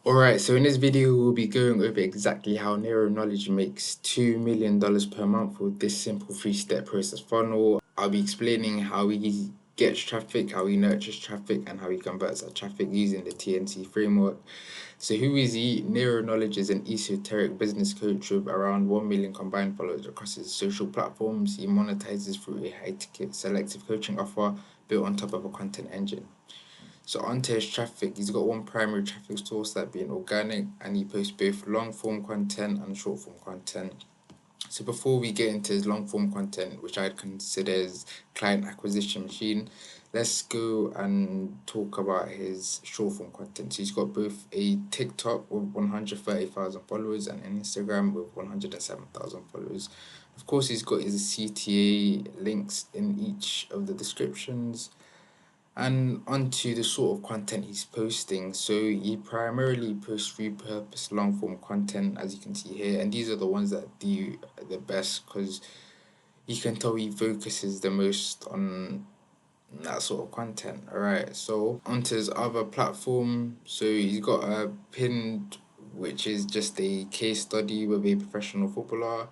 Alright, so in this video we'll be going over exactly how Nero Knowledge makes $2 million per month with this simple 3-step process funnel. I'll be explaining how he gets traffic, how he nurtures traffic, and how he converts that traffic using the TNT framework. So who is he? Nero Knowledge is an esoteric business coach with around 1 million combined followers across his social platforms. He monetizes through a high-ticket selective coaching offer built on top of a content engine. So onto his traffic, he's got one primary traffic source, that being organic, and he posts both long form content and short form content. So before we get into his long form content, which I'd consider as client acquisition machine, let's go and talk about his short form content. So he's got both a TikTok with 130,000 followers and an Instagram with 107,000 followers. Of course, he's got his CTA links in each of the descriptions. And onto the sort of content he's posting. So he primarily posts repurposed long form content, as you can see here, and these are the ones that do the best because you can tell he focuses the most on that sort of content. Alright, so onto his other platform. So he's got a pinned, which is just a case study with a professional footballer.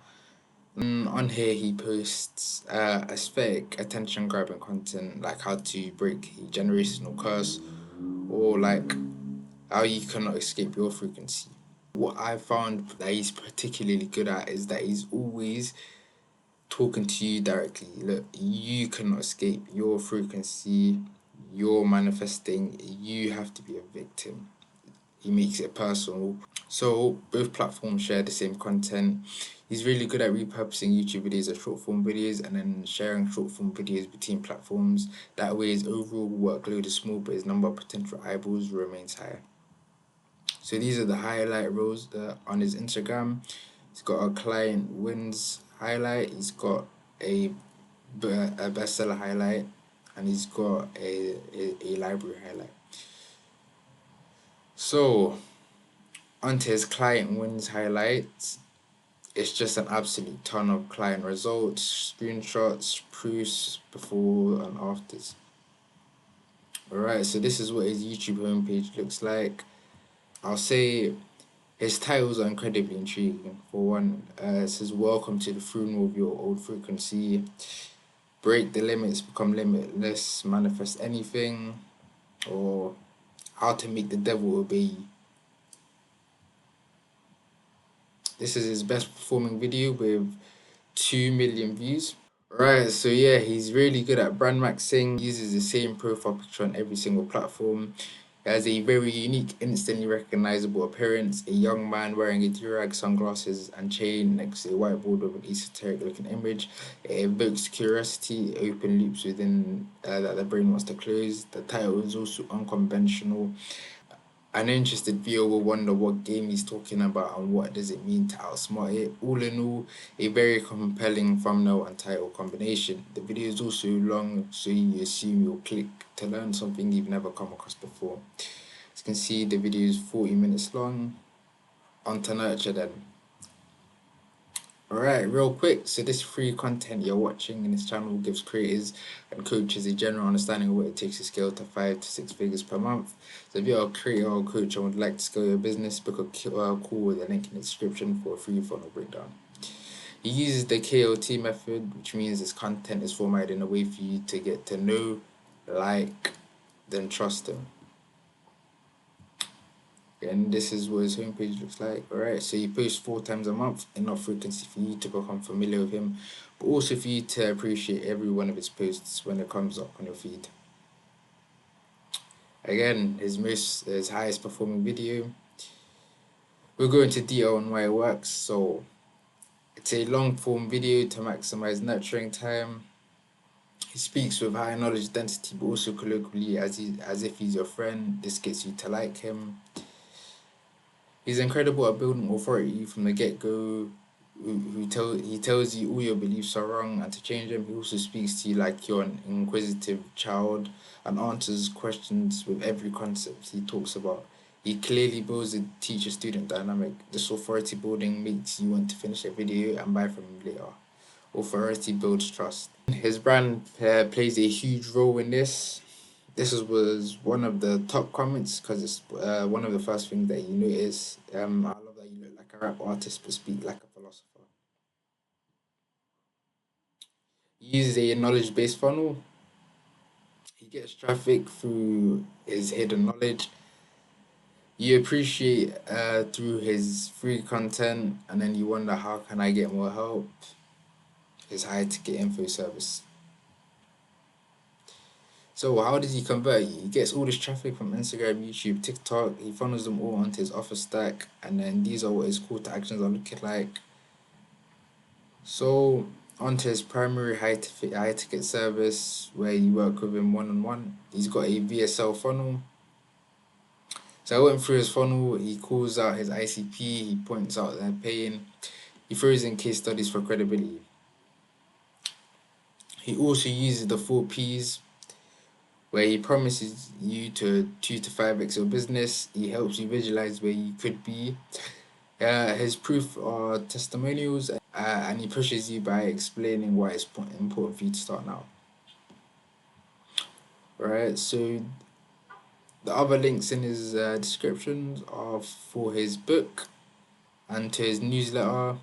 On here, he posts aesthetic, attention grabbing content like how to break a generational curse or like how you cannot escape your frequency. What I found that he's particularly good at is that he's always talking to you directly. Look, you cannot escape your frequency, you're manifesting, you have to be a victim. He makes it personal. So both platforms share the same content. He's really good at repurposing YouTube videos as short form videos and then sharing short form videos between platforms. That way his overall workload is small but his number of potential eyeballs remains high. So these are the highlight rows on his Instagram. He's got a client wins highlight, he's got a bestseller highlight, and he's got a library highlight. So onto his client wins highlights. It's just an absolute ton of client results, screenshots, proofs, before and afters. Alright, so this is what his YouTube homepage looks like. I'll say his titles are incredibly intriguing. For one, it says, "Welcome to the funeral of your old frequency. Break the limits, become limitless, manifest anything," or "How to make the devil obey you." This is his best performing video with 2 million views. Right, so yeah, he's really good at brand maxing, uses the same profile picture on every single platform. He has a very unique, instantly recognizable appearance, a young man wearing a durag, sunglasses and chain next to a whiteboard with an esoteric looking image. It evokes curiosity, open loops within that the brain wants to close. The title is also unconventional. An interested viewer will wonder what game he's talking about and what does it mean to outsmart it. All in all, a very compelling thumbnail and title combination. The video is also long, so you assume you'll click to learn something you've never come across before. As you can see, the video is 40 minutes long. On to nurture then. Alright, real quick, so this free content you're watching in this channel gives creators and coaches a general understanding of what it takes to scale to 5 to 6 figures per month. So if you're a creator or coach and would like to scale your business, book a call with a link in the description for a free funnel breakdown. He uses the KOT method, which means his content is formatted in a way for you to get to know, like, then trust him. And this is what his homepage looks like. Alright, so he posts 4 times a month, enough frequency for you to become familiar with him, but also for you to appreciate every one of his posts when it comes up on your feed. Again, his highest performing video. We'll go into detail on why it works. So it's a long form video to maximize nurturing time. He speaks with high knowledge density, but also colloquially as if he's your friend. This gets you to like him. He's incredible at building authority from the get-go. He tells you all your beliefs are wrong and to change them. He also speaks to you like you're an inquisitive child and answers questions with every concept he talks about. He clearly builds a teacher-student dynamic. This authority building makes you want to finish a video and buy from him later. Authority builds trust. His brand plays a huge role in this. was one of the top comments because it's one of the first things that you notice. I love that you look like a rap artist but speak like a philosopher. He uses a knowledge based funnel. He gets traffic through his hidden knowledge. You appreciate through his free content, and then you wonder how can I get more help. His high ticket info service. So how does he convert? He gets all this traffic from Instagram, YouTube, TikTok. He funnels them all onto his offer stack, and then these are what his call to actions are looking like. So onto his primary high ticket service where you work with him one on one. He's got a VSL funnel. So I went through his funnel. He calls out his ICP. He points out their pain. He throws in case studies for credibility. He also uses the 4Ps where he promises you to 2 to 5x your business. He helps you visualize where you could be. His proof are testimonials, and he pushes you by explaining why it's important for you to start now. Right, so the other links in his descriptions are for his book and to his newsletter.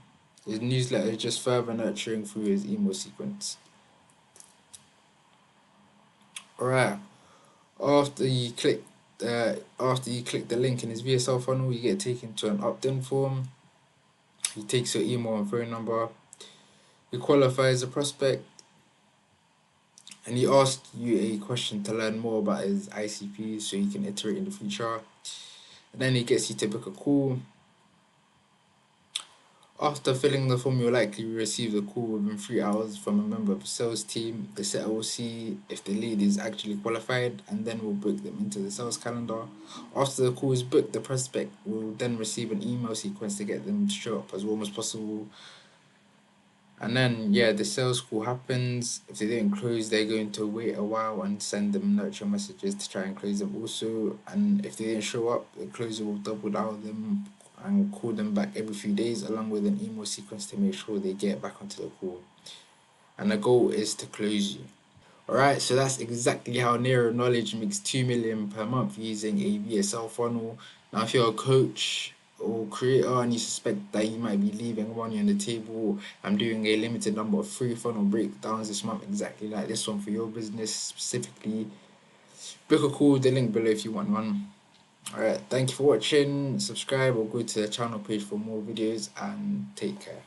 His newsletter is just further nurturing through his email sequence. Alright, after you click the link in his VSL funnel, you get taken to an opt-in form. He takes your email and phone number. He qualifies a prospect, and he asks you a question to learn more about his ICP so you can iterate in the future. And then he gets you to book a call. After filling the form, you'll likely receive a call within 3 hours from a member of the sales team. The setter will see if the lead is actually qualified and then will book them into the sales calendar. After the call is booked, the prospect will then receive an email sequence to get them to show up as warm as possible. And then, yeah, the sales call happens. If they didn't close, they're going to wait a while and send them nurture messages to try and close them also. And if they didn't show up, the closer will double down them and call them back every few days, along with an email sequence to make sure they get back onto the call. And the goal is to close you. Alright, so that's exactly how Nero Knowledge makes 2 million per month using a VSL funnel. Now, if you're a coach or creator and you suspect that you might be leaving money on the table, I'm doing a limited number of free funnel breakdowns this month, exactly like this one for your business specifically. Book a call, the link below if you want one. Alright, thank you for watching. Subscribe or go to the channel page for more videos and take care.